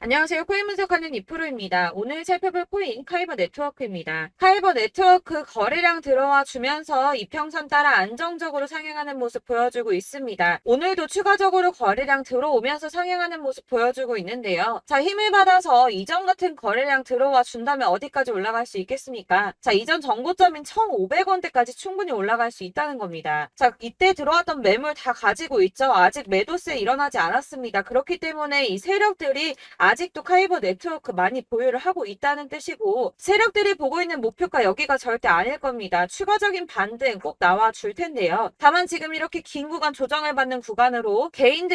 안녕하세요. 코인 분석하는 이프로입니다. 오늘 살펴볼 코인 카이버 네트워크입니다. 카이버 네트워크 거래량 들어와 주면서 이평선 따라 안정적으로 상향하는 모습 보여주고 있습니다. 오늘도 추가적으로 거래량 들어오면서 상향하는 모습 보여주고 있는데요. 자, 힘을 받아서 이전 같은 거래량 들어와 준다면 어디까지 올라갈 수 있겠습니까? 자, 이전 정고점인 1,500원대까지 충분히 올라갈 수 있다는 겁니다. 자, 이때 들어왔던 매물 다 가지고 있죠. 아직 매도세 일어나지 않았습니다. 그렇기 때문에 이 세력들이 아직도 카이버 네트워크 많이 보유를 하고 있다는 뜻이고, 세력들이 보고 있는 목표가 여기가 절대 아닐 겁니다. 추가적인 반등 꼭 나와 줄 텐데요. 다만 지금 이렇게 긴 구간 조정을 받는 구간으로 개인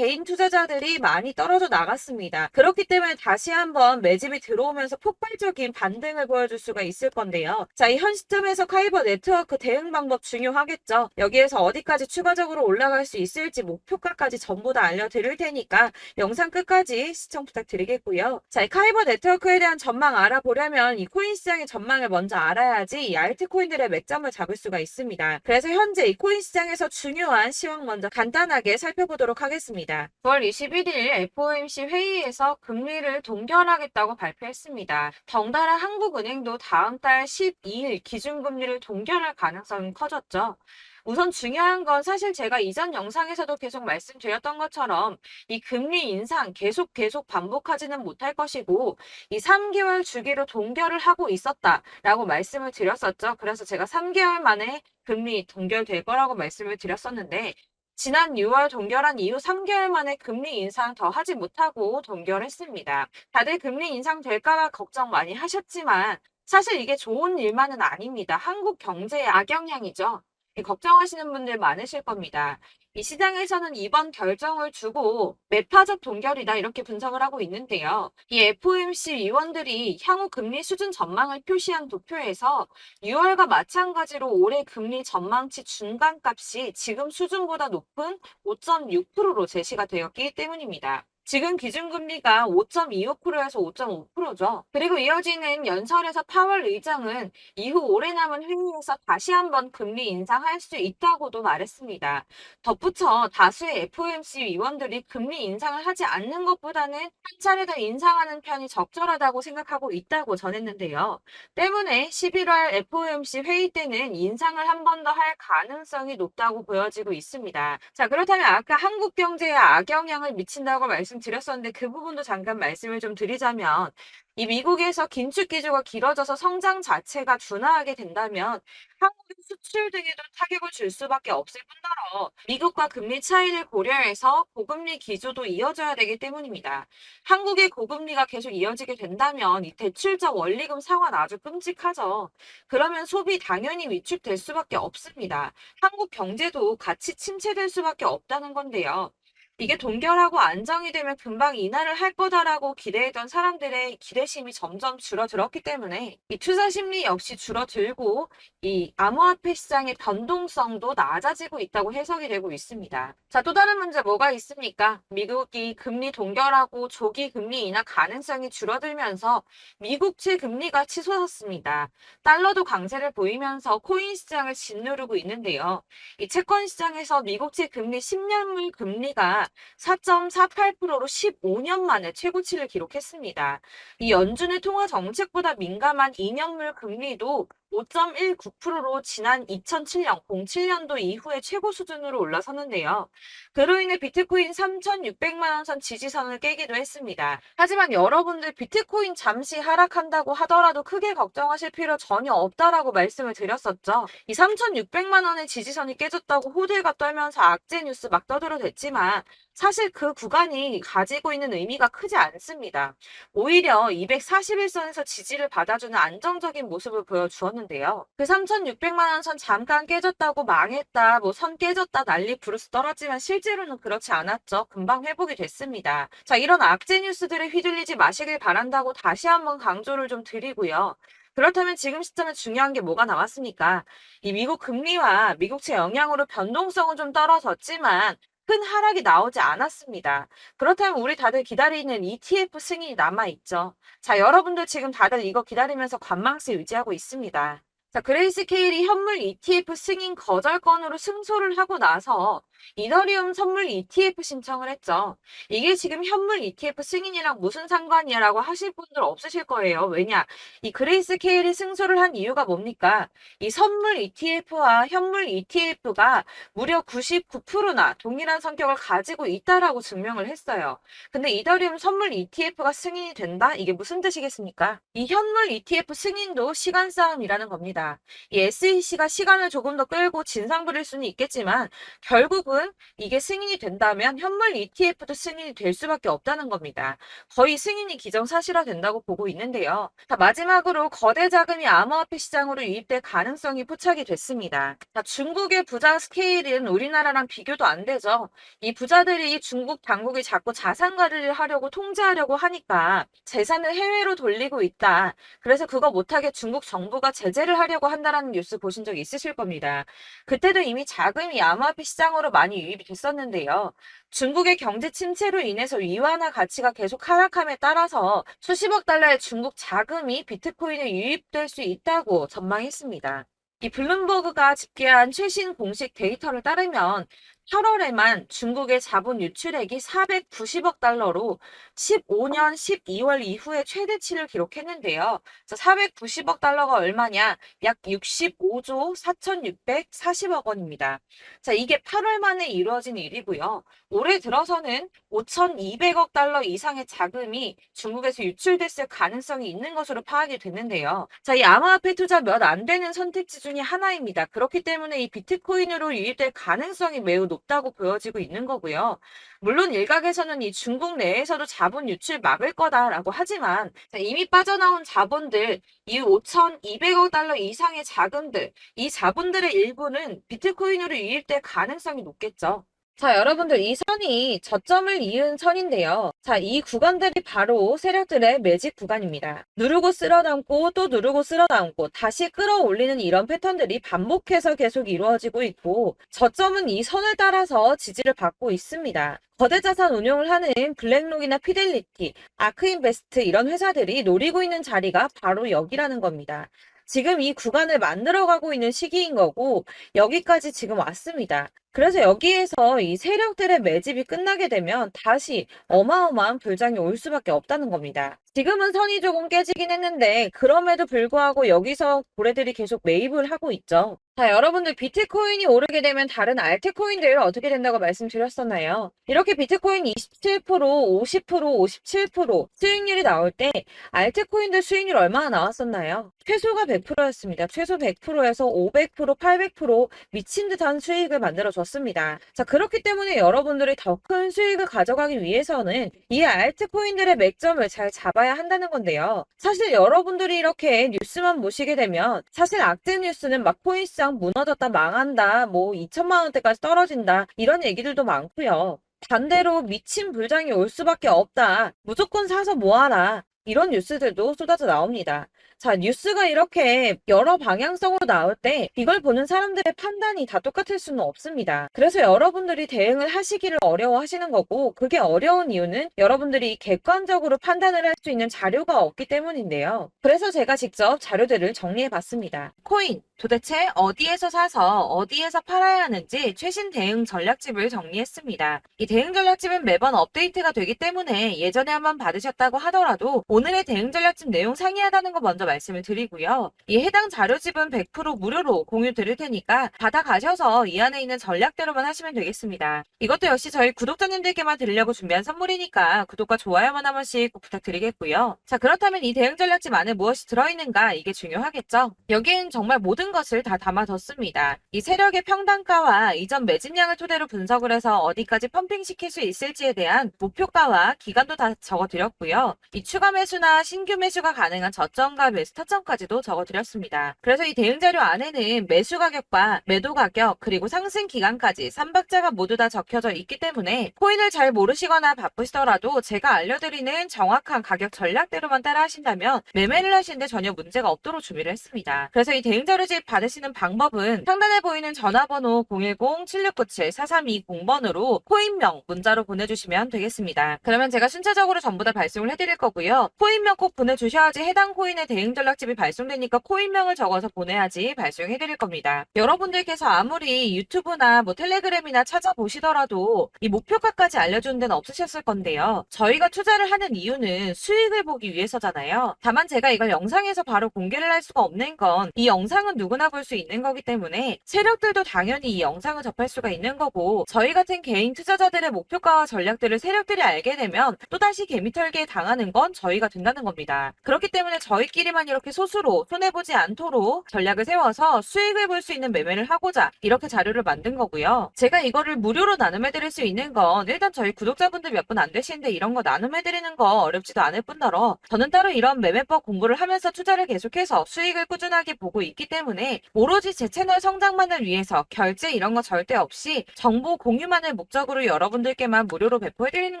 투자자들이 많이 떨어져 나갔습니다. 그렇기 때문에 다시 한번 매집이 들어오면서 폭발적인 반등을 보여줄 수가 있을 건데요. 자, 이 현 시점에서 카이버 네트워크 대응 방법 중요하겠죠. 여기에서 어디까지 추가적으로 올라갈 수 있을지 목표가까지 전부 다 알려드릴 테니까 영상 끝까지 시청 부탁드리겠고요. 자, 이 카이버 네트워크에 대한 전망 알아보려면 이 코인 시장의 전망을 먼저 알아야지 이 알트코인들의 맥점을 잡을 수가 있습니다. 그래서 현재 이 코인 시장에서 중요한 시황 먼저 간단하게 살펴보도록 하겠습니다. 9월 21일 FOMC 회의에서 금리를 동결하겠다고 발표했습니다. 덩달아 한국은행도 다음 달 12일 기준금리를 동결할 가능성이 커졌죠. 우선 중요한 건 사실 제가 이전 영상에서도 계속 말씀드렸던 것처럼 이 금리 인상 계속 반복하지는 못할 것이고 이 3개월 주기로 동결을 하고 있었다라고 말씀을 드렸었죠. 그래서 제가 3개월 만에 금리 동결될 거라고 말씀을 드렸었는데 지난 6월 동결한 이후 3개월 만에 금리 인상 더 하지 못하고 동결했습니다. 다들 금리 인상 될까봐 걱정 많이 하셨지만 사실 이게 좋은 일만은 아닙니다. 한국 경제에 악영향이죠. 걱정하시는 분들 많으실 겁니다. 이 시장에서는 이번 결정을 두고 매파적 동결이다 이렇게 분석을 하고 있는데요. 이 FOMC 위원들이 향후 금리 수준 전망을 표시한 도표에서 6월과 마찬가지로 올해 금리 전망치 중간값이 지금 수준보다 높은 5.6%로 제시가 되었기 때문입니다. 지금 기준금리가 5.25%에서 5.5%죠. 그리고 이어지는 연설에서 파월 의장은 이후 오래 남은 회의에서 다시 한번 금리 인상할 수 있다고도 말했습니다. 덧붙여 다수의 FOMC 위원들이 금리 인상을 하지 않는 것보다는 한 차례 더 인상하는 편이 적절하다고 생각하고 있다고 전했는데요. 때문에 11월 FOMC 회의 때는 인상을 한 번 더 할 가능성이 높다고 보여지고 있습니다. 자, 그렇다면 아까 한국 경제에 악영향을 미친다고 말씀드렸었는데 그 부분도 잠깐 말씀을 좀 드리자면 이 미국에서 긴축 기조가 길어져서 성장 자체가 둔화하게 된다면 한국의 수출 등에도 타격을 줄 수밖에 없을 뿐더러 미국과 금리 차이를 고려해서 고금리 기조도 이어져야 되기 때문입니다. 한국의 고금리가 계속 이어지게 된다면 이 대출자 원리금 상환 아주 끔찍하죠. 그러면 소비 당연히 위축될 수밖에 없습니다. 한국 경제도 같이 침체될 수밖에 없다는 건데요. 이게 동결하고 안정이 되면 금방 인하를 할 거다라고 기대했던 사람들의 기대심이 점점 줄어들었기 때문에 이 투자 심리 역시 줄어들고 이 암호화폐 시장의 변동성도 낮아지고 있다고 해석이 되고 있습니다. 자, 또 다른 문제 뭐가 있습니까? 미국이 금리 동결하고 조기 금리 인하 가능성이 줄어들면서 미국채 금리가 치솟았습니다. 달러도 강세를 보이면서 코인 시장을 짓누르고 있는데요. 이 채권 시장에서 미국채 금리 10년물 금리가 4.48%로 15년 만에 최고치를 기록했습니다. 이 연준의 통화 정책보다 민감한 2년물 금리도 5.19%로 지난 2007년, 07년도 이후에 최고 수준으로 올라섰는데요. 그로 인해 비트코인 3,600만 원 선 지지선을 깨기도 했습니다. 하지만 여러분들 비트코인 잠시 하락한다고 하더라도 크게 걱정하실 필요 전혀 없다라고 말씀을 드렸었죠. 이 3,600만 원의 지지선이 깨졌다고 호들갑 떨면서 악재 뉴스 막 떠들어댔지만 사실 그 구간이 가지고 있는 의미가 크지 않습니다. 오히려 241선에서 지지를 받아주는 안정적인 모습을 보여주었는데요. 그 3,600만 원 선 잠깐 깨졌다고 망했다, 뭐 선 깨졌다 난리 부르스 떨었지만 실제로는 그렇지 않았죠. 금방 회복이 됐습니다. 자, 이런 악재 뉴스들에 휘둘리지 마시길 바란다고 다시 한번 강조를 좀 드리고요. 그렇다면 지금 시점에 중요한 게 뭐가 남았습니까? 이 미국 금리와 미국채 영향으로 변동성은 좀 떨어졌지만 큰 하락이 나오지 않았습니다. 그렇다면 우리 다들 기다리는 ETF 승인이 남아있죠. 자, 여러분들 지금 다들 이거 기다리면서 관망세 유지하고 있습니다. 자, 그레이스케일이 현물 ETF 승인 거절 건으로 승소를 하고 나서 이더리움 선물 ETF 신청을 했죠. 이게 지금 현물 ETF 승인이랑 무슨 상관이야라고 하실 분들 없으실 거예요. 왜냐? 이 그레이스 케일이 승소를 한 이유가 뭡니까? 이 선물 ETF와 현물 ETF가 무려 99%나 동일한 성격을 가지고 있다라고 증명을 했어요. 근데 이더리움 선물 ETF가 승인이 된다? 이게 무슨 뜻이겠습니까? 이 현물 ETF 승인도 시간 싸움이라는 겁니다. 이 SEC가 시간을 조금 더 끌고 진상 부릴 수는 있겠지만 결국은 이게 승인이 된다면 현물 ETF도 승인이 될 수밖에 없다는 겁니다. 거의 승인이 기정사실화 된다고 보고 있는데요. 자, 마지막으로 거대 자금이 암호화폐 시장으로 유입될 가능성이 포착이 됐습니다. 자, 중국의 부자 스케일은 우리나라랑 비교도 안 되죠. 이 부자들이 중국 당국이 자꾸 자산 관리를 하려고 통제하려고 하니까 재산을 해외로 돌리고 있다. 그래서 그거 못하게 중국 정부가 제재를 하려고 한다라는 뉴스 보신 적 있으실 겁니다. 그때도 이미 자금이 암호화폐 시장으로 많이 유입이 됐었는데요. 중국의 경제 침체로 인해서 위안화 가치가 계속 하락함에 따라서 수십억 달러의 중국 자금이 비트코인에 유입될 수 있다고 전망했습니다. 이 블룸버그가 집계한 최신 공식 데이터를 따르면 8월에만 중국의 자본 유출액이 490억 달러로 15년 12월 이후에 최대치를 기록했는데요. 490억 달러가 얼마냐? 약 65조 4,640억 원입니다. 자, 이게 8월 만에 이루어진 일이고요. 올해 들어서는 5,200억 달러 이상의 자금이 중국에서 유출됐을 가능성이 있는 것으로 파악이 됐는데요. 자, 이 암호화폐 투자 몇 안 되는 선택지 중에 하나입니다. 그렇기 때문에 이 비트코인으로 유입될 가능성이 매우 높다고 보여지고 있는 거고요. 물론 일각에서는 이 중국 내에서도 자본 유출 막을 거다라고 하지만 이미 빠져나온 자본들, 이 5,200억 달러 이상의 자금들, 이 자본들의 일부는 비트코인으로 유입될 가능성이 높겠죠. 자, 여러분들 이 선이 저점을 이은 선인데요. 자, 이 구간들이 바로 세력들의 매직 구간입니다. 누르고 쓸어담고 또 누르고 쓸어담고 다시 끌어올리는 이런 패턴들이 반복해서 계속 이루어지고 있고 저점은 이 선을 따라서 지지를 받고 있습니다. 거대 자산 운용을 하는 블랙록이나 피델리티, 아크인베스트 이런 회사들이 노리고 있는 자리가 바로 여기라는 겁니다. 지금 이 구간을 만들어가고 있는 시기인 거고 여기까지 지금 왔습니다. 그래서 여기에서 이 세력들의 매집이 끝나게 되면 다시 어마어마한 불장이 올 수밖에 없다는 겁니다. 지금은 선이 조금 깨지긴 했는데 그럼에도 불구하고 여기서 고래들이 계속 매입을 하고 있죠. 자, 여러분들 비트코인이 오르게 되면 다른 알트코인들 어떻게 된다고 말씀드렸었나요? 이렇게 비트코인 27%, 50%, 57% 수익률이 나올 때 알트코인들 수익률 얼마나 나왔었나요? 최소가 100%였습니다. 최소 100%에서 500%, 800% 미친 듯한 수익을 만들어줬습니다. 자, 그렇기 때문에 여러분들이 더 큰 수익을 가져가기 위해서는 이 알트코인들의 맥점을 잘 잡아야 한다는 건데요. 사실 여러분들이 이렇게 뉴스만 보시게 되면 사실 악재 뉴스는 막 코인시장 무너졌다, 망한다, 뭐 2천만 원대까지 떨어진다 이런 얘기들도 많고요. 반대로 미친 불장이 올 수밖에 없다. 무조건 사서 모아라. 이런 뉴스들도 쏟아져 나옵니다. 자, 뉴스가 이렇게 여러 방향성으로 나올 때 이걸 보는 사람들의 판단이 다 똑같을 수는 없습니다. 그래서 여러분들이 대응을 하시기를 어려워하시는 거고 그게 어려운 이유는 여러분들이 객관적으로 판단을 할 수 있는 자료가 없기 때문인데요. 그래서 제가 직접 자료들을 정리해 봤습니다. 코인, 도대체 어디에서 사서 어디에서 팔아야 하는지 최신 대응 전략집을 정리했습니다. 이 대응 전략집은 매번 업데이트가 되기 때문에 예전에 한번 받으셨다고 하더라도 오늘의 대응 전략집 내용 상이하다는 거 먼저 말씀을 드리고요. 이 해당 자료집은 100% 무료로 공유 드릴 테니까 받아가셔서 이 안에 있는 전략대로만 하시면 되겠습니다. 이것도 역시 저희 구독자님들께만 드리려고 준비한 선물이니까 구독과 좋아요만 한 번씩 꼭 부탁드리겠고요. 자, 그렇다면 이 대응 전략집 안에 무엇이 들어있는가 이게 중요하겠죠? 여기엔 정말 모든 것을 다 담아뒀습니다. 이 세력의 평단가와 이전 매집량을 토대로 분석을 해서 어디까지 펌핑시킬 수 있을지에 대한 목표가와 기간도 다 적어드렸고요. 이 추가 매수나 신규 매수가 가능한 저점과 매수 타점까지도 적어드렸습니다. 그래서 이 대응 자료 안에는 매수 가격과 매도 가격 그리고 상승 기간까지 3박자가 모두 다 적혀져 있기 때문에 코인을 잘 모르시거나 바쁘시더라도 제가 알려드리는 정확한 가격 전략대로만 따라 하신다면 매매를 하시는데 전혀 문제가 없도록 준비를 했습니다. 그래서 이 대응 자료집 받으시는 방법은 상단에 보이는 전화번호 010-7697-4320번으로 코인명 문자로 보내주시면 되겠습니다. 그러면 제가 순차적으로 전부 다 발송을 해드릴 거고요. 코인명 꼭 보내주셔야지 해당 코인의 대응 알림 전략집이 발송되니까 코인명을 적어서 보내야지 발송해드릴 겁니다. 여러분들께서 아무리 유튜브나 뭐 텔레그램이나 찾아보시더라도 이 목표가까지 알려주는 데는 없으셨을 건데요. 저희가 투자를 하는 이유는 수익을 보기 위해서잖아요. 다만 제가 이걸 영상에서 바로 공개를 할 수가 없는 건 이 영상은 누구나 볼 수 있는 거기 때문에 세력들도 당연히 이 영상을 접할 수가 있는 거고, 저희 같은 개인 투자자들의 목표가와 전략들을 세력들이 알게 되면 또다시 개미털기에 당하는 건 저희가 된다는 겁니다. 그렇기 때문에 저희끼리만 이렇게 소수로 손해보지 않도록 전략을 세워서 수익을 볼 수 있는 매매를 하고자 이렇게 자료를 만든 거고요. 제가 이거를 무료로 나눔해드릴 수 있는 건 일단 저희 구독자분들 몇 분 안 되시는데 이런 거 나눔해드리는 거 어렵지도 않을 뿐더러 저는 따로 이런 매매법 공부를 하면서 투자를 계속해서 수익을 꾸준하게 보고 있기 때문에 오로지 제 채널 성장만을 위해서 결제 이런 거 절대 없이 정보 공유만을 목적으로 여러분들께만 무료로 배포해드리는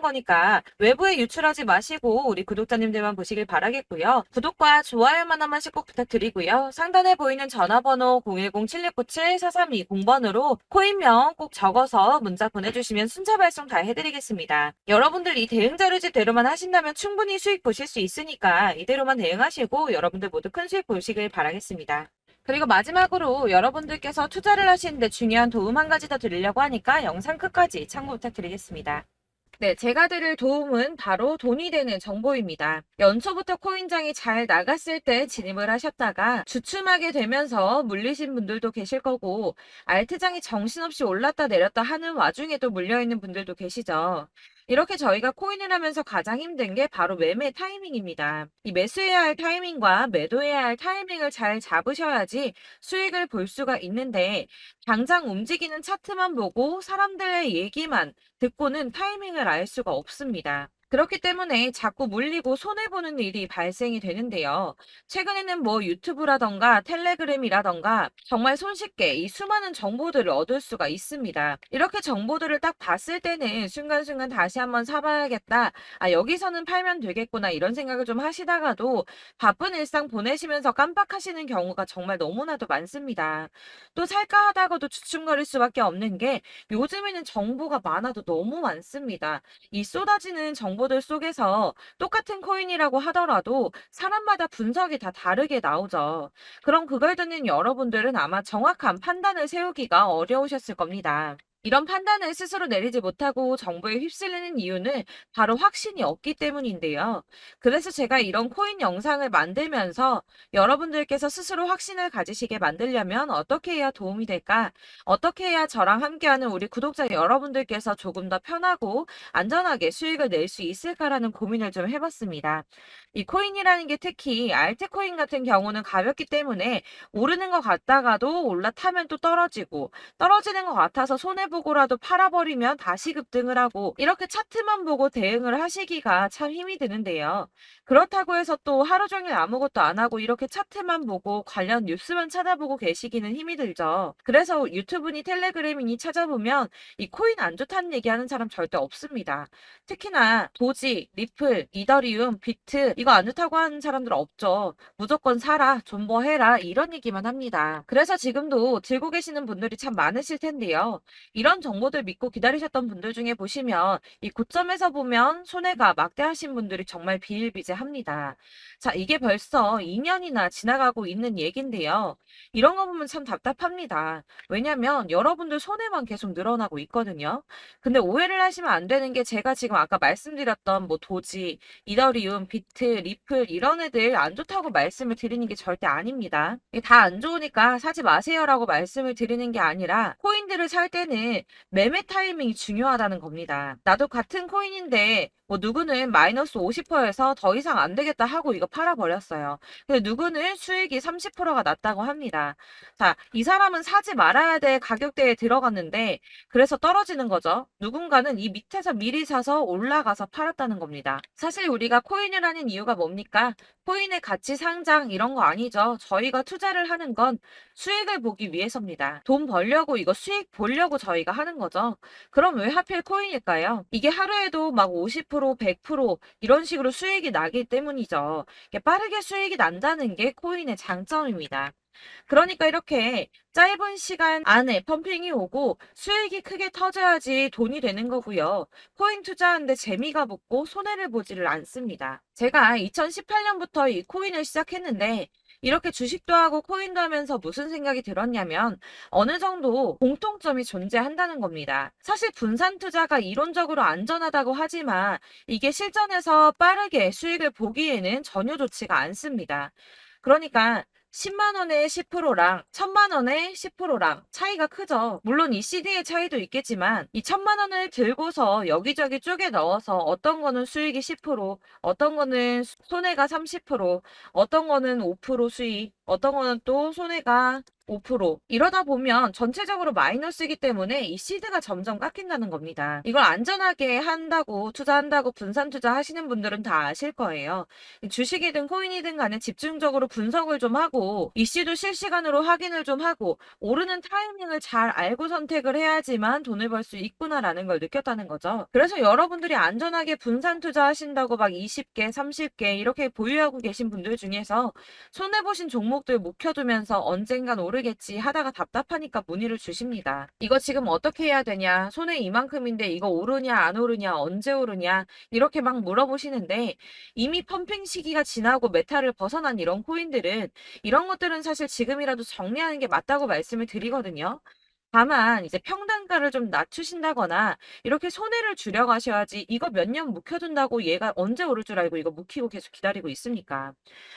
거니까 외부에 유출하지 마시고 우리 구독자님들만 보시길 바라겠고요. 구독과 좋아요만 한 번씩 꼭 부탁드리고요. 상단에 보이는 전화번호 010-7697-4320번으로 코인명 꼭 적어서 문자 보내주시면 순차 발송 다 해드리겠습니다. 여러분들 이 대응 자료집대로만 하신다면 충분히 수익 보실 수 있으니까 이대로만 대응하시고 여러분들 모두 큰 수익 보시길 바라겠습니다. 그리고 마지막으로 여러분들께서 투자를 하시는데 중요한 도움 한 가지 더 드리려고 하니까 영상 끝까지 참고 부탁드리겠습니다. 네, 제가 드릴 도움은 바로 돈이 되는 정보입니다. 연초부터 코인장이 잘 나갔을 때 진입을 하셨다가 주춤하게 되면서 물리신 분들도 계실 거고, 알트장이 정신없이 올랐다 내렸다 하는 와중에도 물려있는 분들도 계시죠. 이렇게 저희가 코인을 하면서 가장 힘든 게 바로 매매 타이밍입니다. 이 매수해야 할 타이밍과 매도해야 할 타이밍을 잘 잡으셔야지 수익을 볼 수가 있는데, 당장 움직이는 차트만 보고 사람들의 얘기만 듣고는 타이밍을 알 수가 없습니다. 그렇기 때문에 자꾸 물리고 손해보는 일이 발생이 되는데요. 최근에는 뭐 유튜브라던가 텔레그램이라던가 정말 손쉽게 이 수많은 정보들을 얻을 수가 있습니다. 이렇게 정보들을 딱 봤을 때는 순간순간 다시 한번 사봐야겠다. 아, 여기서는 팔면 되겠구나. 이런 생각을 좀 하시다가도 바쁜 일상 보내시면서 깜빡하시는 경우가 정말 너무나도 많습니다. 또 살까 하다가도 주춤거릴 수밖에 없는 게 요즘에는 정보가 많아도 너무 많습니다. 이 쏟아지는 정보들 속에서 똑같은 코인이라고 하더라도 사람마다 분석이 다 다르게 나오죠. 그럼 그걸 듣는 여러분들은 아마 정확한 판단을 세우기가 어려우셨을 겁니다. 이런 판단을 스스로 내리지 못하고 정보에 휩쓸리는 이유는 바로 확신이 없기 때문인데요. 그래서 제가 이런 코인 영상을 만들면서 여러분들께서 스스로 확신을 가지시게 만들려면 어떻게 해야 도움이 될까? 어떻게 해야 저랑 함께하는 우리 구독자 여러분들께서 조금 더 편하고 안전하게 수익을 낼 수 있을까라는 고민을 좀 해봤습니다. 이 코인이라는 게 특히 알트코인 같은 경우는 가볍기 때문에 오르는 것 같다가도 올라타면 또 떨어지고, 떨어지는 것 같아서 손해보고라도 팔아버리면 다시 급등을 하고, 이렇게 차트만 보고 대응을 하시기가 참 힘이 드는데요. 그렇다고 해서 또 하루 종일 아무것도 안 하고 이렇게 차트만 보고 관련 뉴스만 찾아보고 계시기는 힘이 들죠. 그래서 유튜브니 텔레그램이니 찾아보면 이 코인 안 좋다는 얘기하는 사람 절대 없습니다. 특히나 도지, 리플, 이더리움, 비트 이거 안 좋다고 하는 사람들 없죠. 무조건 사라, 존버해라 이런 얘기만 합니다. 그래서 지금도 들고 계시는 분들이 참 많으실 텐데요. 이런 정보들 믿고 기다리셨던 분들 중에 보시면 이 고점에서 보면 손해가 막대하신 분들이 정말 비일비재합니다. 자, 이게 벌써 2년이나 지나가고 있는 얘긴데요. 이런 거 보면 참 답답합니다. 왜냐면 여러분들 손해만 계속 늘어나고 있거든요. 근데 오해를 하시면 안 되는 게 제가 지금 아까 말씀드렸던 뭐 도지, 이더리움, 비트, 리플 이런 애들 안 좋다고 말씀을 드리는 게 절대 아닙니다. 다 안 좋으니까 사지 마세요라고 말씀을 드리는 게 아니라 코인들을 살 때는 매매 타이밍이 중요하다는 겁니다. 나도 같은 코인인데 뭐 누구는 마이너스 50%에서 더 이상 안 되겠다 하고 이거 팔아버렸어요. 근데 누구는 수익이 30%가 났다고 합니다. 자, 이 사람은 사지 말아야 될 가격대에 들어갔는데 그래서 떨어지는 거죠. 누군가는 이 밑에서 미리 사서 올라가서 팔았다는 겁니다. 사실 우리가 코인을 하는 이유가 뭡니까? 코인의 가치 상장 이런 거 아니죠. 저희가 투자를 하는 건 수익을 보기 위해서입니다. 돈 벌려고 이거 수익 보려고 저희가 하는 거죠. 그럼 왜 하필 코인일까요? 이게 하루에도 막 50% 50%, 100% 이런 식으로 수익이 나기 때문이죠. 이게 빠르게 수익이 난다는 게 코인의 장점입니다. 그러니까 이렇게 짧은 시간 안에 펌핑이 오고 수익이 크게 터져야지 돈이 되는 거고요. 코인 투자하는데 재미가 붙고 손해를 보지를 않습니다. 제가 2018년부터 이 코인을 시작했는데 이렇게 주식도 하고 코인도 하면서 무슨 생각이 들었냐면 어느 정도 공통점이 존재한다는 겁니다. 사실 분산 투자가 이론적으로 안전하다고 하지만 이게 실전에서 빠르게 수익을 보기에는 전혀 좋지가 않습니다. 그러니까 10만 원에 10%랑 1000만 원에 10%랑 차이가 크죠. 물론 이 CD의 차이도 있겠지만 이 1000만 원을 들고서 여기저기 쪼개 넣어서 어떤 거는 수익이 10%, 어떤 거는 손해가 30%, 어떤 거는 5% 수익, 어떤 거는 또 손해가 5% 이러다 보면 전체적으로 마이너스이기 때문에 이 시드가 점점 깎인다는 겁니다. 이걸 안전하게 한다고 투자한다고 분산 투자하시는 분들은 다 아실 거예요. 주식이든 코인이든 간에 집중적으로 분석을 좀 하고 이슈도 실시간으로 확인을 좀 하고 오르는 타이밍을 잘 알고 선택을 해야지만 돈을 벌 수 있구나라는 걸 느꼈다는 거죠. 그래서 여러분들이 안전하게 분산 투자하신다고 막 20개, 30개 이렇게 보유하고 계신 분들 중에서 손해보신 종목들 묵혀두면서 언젠간 오르겠지 하다가 답답하니까 문의를 주십니다. 이거 지금 어떻게 해야 되냐? 손해 이만큼인데 이거 오르냐 안 오르냐 언제 오르냐 이렇게 막 물어보시는데 이미 펌핑 시기가 지나고 메타를 벗어난 이런 코인들은 이런 것들은 사실 지금이라도 정리하는 게 맞다고 말씀을 드리거든요. 다만 이제 평단가를 좀 낮추신다거나 이렇게 손해를 줄여가셔야지 이거 몇 년 묵혀둔다고 얘가 언제 오를 줄 알고 이거 묵히고 계속 기다리고 있습니까?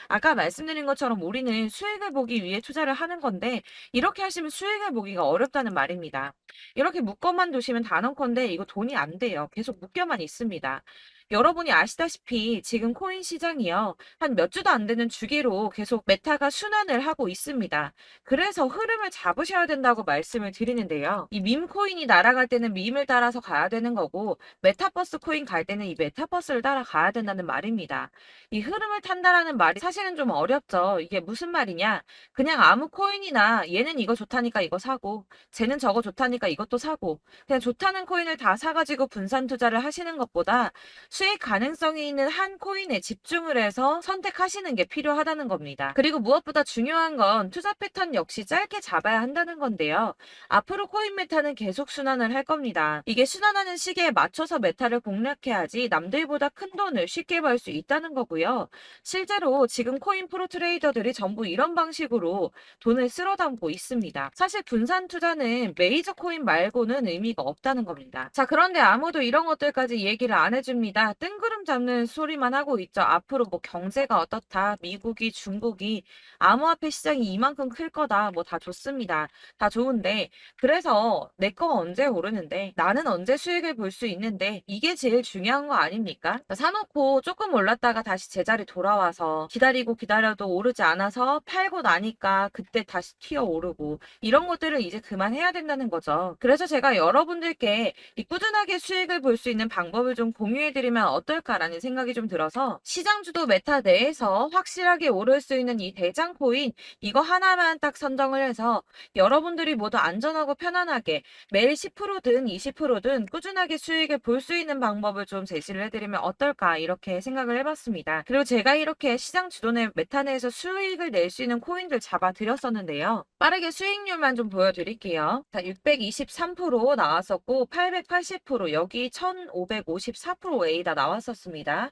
아까 말씀드린 것처럼 우리는 수익을 보기 위해 투자를 하는 건데 이렇게 하시면 수익을 보기가 어렵다는 말입니다. 이렇게 묶어만 두시면 단언컨대 이거 돈이 안 돼요. 계속 묶여만 있습니다. 여러분이 아시다시피 지금 코인 시장이요. 한 몇 주도 안 되는 주기로 계속 메타가 순환을 하고 있습니다. 그래서 흐름을 잡으셔야 된다고 말씀을 드리는데요. 이 밈 코인이 날아갈 때는 밈을 따라서 가야 되는 거고 메타버스 코인 갈 때는 이 메타버스를 따라가야 된다는 말입니다. 이 흐름을 탄다라는 말이 사실은 좀 어렵죠. 이게 무슨 말이냐? 그냥 아무 코인이나 얘는 이거 좋다니까 이거 사고 쟤는 저거 좋다니까 이것도 사고 그냥 좋다는 코인을 다 사가지고 분산 투자를 하시는 것보다 수익 가능성이 있는 한 코인에 집중을 해서 선택하시는 게 필요하다는 겁니다. 그리고 무엇보다 중요한 건 투자 패턴 역시 짧게 잡아야 한다는 건데요. 앞으로 코인 메타는 계속 순환을 할 겁니다. 이게 순환하는 시기에 맞춰서 메타를 공략해야지 남들보다 큰 돈을 쉽게 벌 수 있다는 거고요. 실제로 지금 코인 프로 트레이더들이 전부 이런 방식으로 돈을 쓸어 담고 있습니다. 사실 분산 투자는 메이저 코인 말고는 의미가 없다는 겁니다. 자, 그런데 아무도 이런 것들까지 얘기를 안 해줍니다. 뜬구름 잡는 소리만 하고 있죠. 앞으로 뭐 경제가 어떻다, 미국이, 중국이, 암호화폐 시장이 이만큼 클 거다, 뭐 다 좋습니다. 다 좋은데, 그래서 내 거 언제 오르는데, 나는 언제 수익을 볼 수 있는데, 이게 제일 중요한 거 아닙니까? 사놓고 조금 올랐다가 다시 제자리 돌아와서 기다리고 기다려도 오르지 않아서 팔고 나니까 그때 다시 튀어 오르고, 이런 것들을 이제 그만해야 된다는 거죠. 그래서 제가 여러분들께 이 꾸준하게 수익을 볼 수 있는 방법을 좀 공유해드리면 어떨까라는 생각이 좀 들어서 시장주도 메타 내에서 확실하게 오를 수 있는 이 대장 코인 이거 하나만 딱 선정을 해서 여러분들이 모두 안전하고 편안하게 매일 10%든 20%든 꾸준하게 수익을 볼 수 있는 방법을 좀 제시를 해드리면 어떨까 이렇게 생각을 해봤습니다. 그리고 제가 이렇게 시장 주도내 메타 내에서 수익을 낼 수 있는 코인들 잡아드렸었는데요. 빠르게 수익률만 좀 보여드릴게요. 자, 623% 나왔었고 880% 여기 1554% 다 나왔었습니다.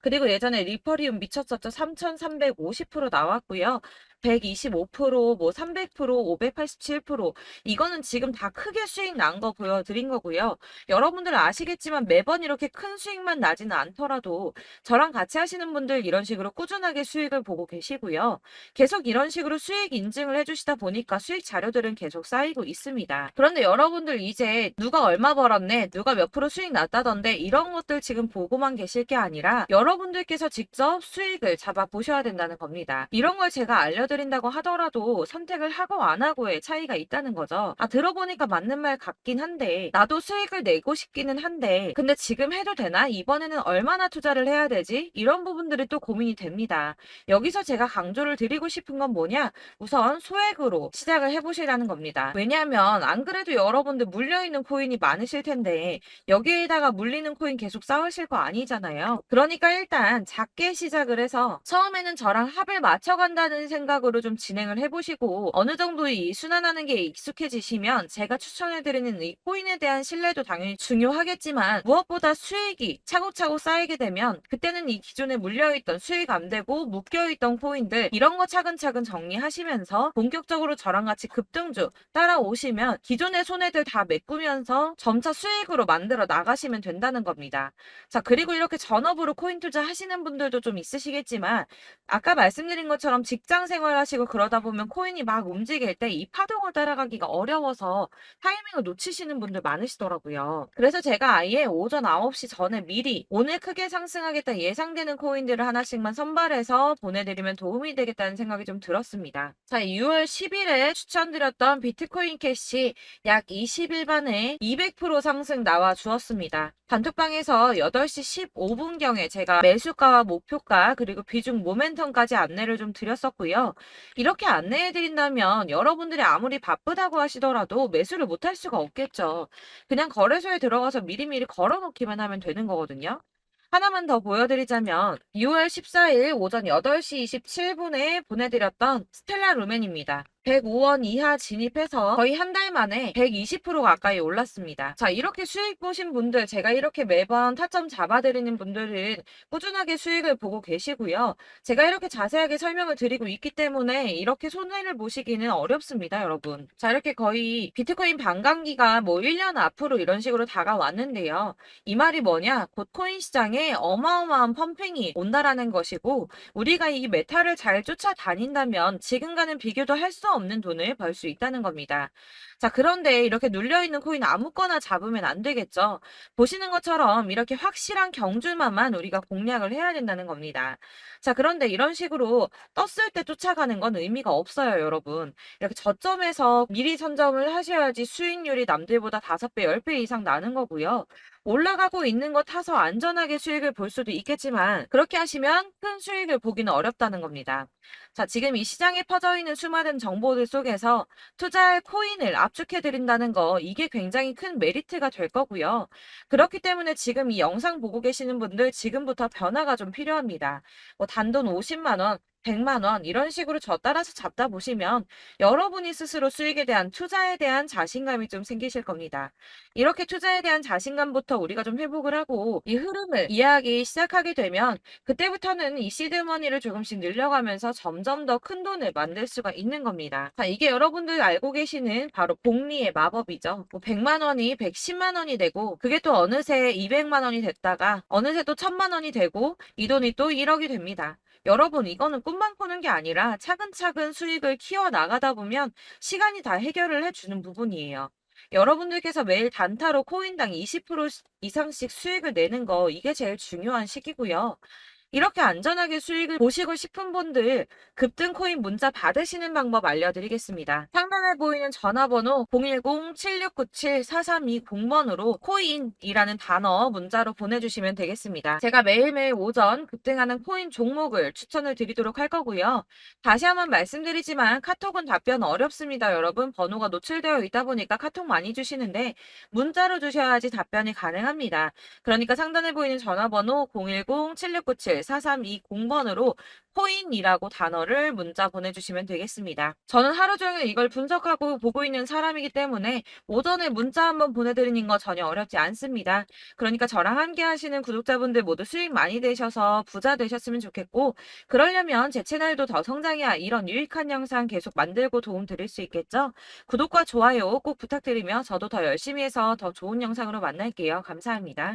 그리고 예전에 리퍼리움 미쳤었죠. 3350% 나왔고요. 125%, 뭐 300%, 587% 이거는 지금 다 크게 수익 난 거 보여드린 거고요. 여러분들 아시겠지만 매번 이렇게 큰 수익만 나지는 않더라도 저랑 같이 하시는 분들 이런 식으로 꾸준하게 수익을 보고 계시고요. 계속 이런 식으로 수익 인증을 해주시다 보니까 수익 자료들은 계속 쌓이고 있습니다. 그런데 여러분들 이제 누가 얼마 벌었네, 누가 몇 프로 수익 났다던데 이런 것들 지금 보고만 계실 게 아니라 여러분들께서 직접 수익을 잡아 보셔야 된다는 겁니다. 이런 걸 제가 알려드릴 보여드린다고 하더라도 선택을 하고 안 하고의 차이가 있다는 거죠. 들어보니까 맞는 말 같긴 한데 나도 수익을 내고 싶기는 한데 근데 지금 해도 되나? 이번에는 얼마나 투자를 해야 되지? 이런 부분들이 또 고민이 됩니다. 여기서 제가 강조를 드리고 싶은 건 뭐냐? 우선 소액으로 시작을 해보시라는 겁니다. 왜냐하면 안 그래도 여러분들 물려있는 코인이 많으실 텐데 여기에다가 물리는 코인 계속 쌓으실 거 아니잖아요. 그러니까 일단 작게 시작을 해서 처음에는 저랑 합을 맞춰간다는 생각으로 좀 진행을 해보시고 어느 정도 이 순환하는 게 익숙해지시면 제가 추천해드리는 이 코인에 대한 신뢰도 당연히 중요하겠지만 무엇보다 수익이 차곡차곡 쌓이게 되면 그때는 이 기존에 물려있던 수익 안 되고 묶여있던 코인들 이런 거 차근차근 정리하시면서 본격적으로 저랑 같이 급등주 따라오시면 기존의 손해들 다 메꾸면서 점차 수익으로 만들어 나가시면 된다는 겁니다. 자, 그리고 이렇게 전업으로 코인 투자 하시는 분들도 좀 있으시겠지만 아까 말씀드린 것처럼 직장 생활하시고 그러다 보면 코인이 막 움직일 때 이 파동을 따라가기가 어려워서 타이밍을 놓치시는 분들 많으시더라고요. 그래서 제가 아예 오전 9시 전에 미리 오늘 크게 상승하겠다 예상되는 코인들을 하나씩만 선발해서 보내드리면 도움이 되겠다는 생각이 좀 들었습니다. 자, 6월 10일에 추천드렸던 비트코인 캐시 약 20일 만에 200% 상승 나와 주었습니다. 단톡방에서 8시 15분경에 제가 매수가와 목표가 그리고 비중 모멘텀까지 안내를 좀 드렸었고요. 이렇게 안내해드린다면 여러분들이 아무리 바쁘다고 하시더라도 매수를 못할 수가 없겠죠. 그냥 거래소에 들어가서 미리미리 걸어놓기만 하면 되는 거거든요. 하나만 더 보여드리자면 6월 14일 오전 8시 27분에 보내드렸던 스텔라 루멘입니다. 105원 이하 진입해서 거의 한 달 만에 120% 가까이 올랐습니다. 자, 이렇게 수익 보신 분들, 제가 이렇게 매번 타점 잡아드리는 분들은 꾸준하게 수익을 보고 계시고요. 제가 이렇게 자세하게 설명을 드리고 있기 때문에 이렇게 손해를 보시기는 어렵습니다, 여러분. 자, 이렇게 거의 비트코인 반감기가 뭐 1년 앞으로 이런 식으로 다가왔는데요. 이 말이 뭐냐? 곧 코인 시장에 어마어마한 펌핑이 온다라는 것이고 우리가 이 메타를 잘 쫓아다닌다면 지금과는 비교도 할 수 없는 돈을 벌 수 있다는 겁니다. 자, 그런데 이렇게 눌려있는 코인 아무거나 잡으면 안 되겠죠. 보시는 것처럼 이렇게 확실한 경주만만 우리가 공략을 해야 된다는 겁니다. 자, 그런데 이런 식으로 떴을 때 쫓아가는 건 의미가 없어요, 여러분. 이렇게 저점에서 미리 선점을 하셔야지 수익률이 남들보다 5배, 10배 이상 나는 거고요. 올라가고 있는 거 타서 안전하게 수익을 볼 수도 있겠지만 그렇게 하시면 큰 수익을 보기는 어렵다는 겁니다. 자, 지금 이 시장에 퍼져 있는 수많은 정보들 속에서 투자할 코인을 압축해 드린다는 거 이게 굉장히 큰 메리트가 될 거고요. 그렇기 때문에 지금 이 영상 보고 계시는 분들 지금부터 변화가 좀 필요합니다. 뭐 단돈 50만 원, 100만 원 이런 식으로 저 따라서 잡다 보시면 여러분이 스스로 수익에 대한 투자에 대한 자신감이 좀 생기실 겁니다. 이렇게 투자에 대한 자신감부터 우리가 좀 회복을 하고 이 흐름을 이해하기 시작하게 되면 그때부터는 이 시드머니를 조금씩 늘려가면서 점점 더 큰 돈을 만들 수가 있는 겁니다. 자, 이게 여러분들 알고 계시는 바로 복리의 마법이죠. 뭐 100만 원이 110만 원이 되고 그게 또 어느새 200만 원이 됐다가 어느새 또 1000만 원이 되고 이 돈이 또 1억이 됩니다. 여러분, 이거는 꿈만 꾸는 게 아니라 차근차근 수익을 키워 나가다 보면 시간이 다 해결을 해주는 부분이에요. 여러분들께서 매일 단타로 코인당 20% 이상씩 수익을 내는 거 이게 제일 중요한 시기고요. 이렇게 안전하게 수익을 보시고 싶은 분들 급등 코인 문자 받으시는 방법 알려드리겠습니다. 상단에 보이는 전화번호 010-7697-4320번으로 코인이라는 단어 문자로 보내주시면 되겠습니다. 제가 매일매일 오전 급등하는 코인 종목을 추천을 드리도록 할 거고요. 다시 한번 말씀드리지만 카톡은 답변 어렵습니다. 여러분, 번호가 노출되어 있다 보니까 카톡 많이 주시는데 문자로 주셔야지 답변이 가능합니다. 그러니까 상단에 보이는 전화번호 010-7697-4320번으로 코인이라고 단어를 문자 보내주시면 되겠습니다. 저는 하루 종일 이걸 분석하고 보고 있는 사람이기 때문에 오전에 문자 한번 보내드리는 거 전혀 어렵지 않습니다. 그러니까 저랑 함께 하시는 구독자분들 모두 수익 많이 되셔서 부자 되셨으면 좋겠고 그러려면 제 채널도 더 성장해야 이런 유익한 영상 계속 만들고 도움 드릴 수 있겠죠? 구독과 좋아요 꼭 부탁드리며 저도 더 열심히 해서 더 좋은 영상으로 만날게요. 감사합니다.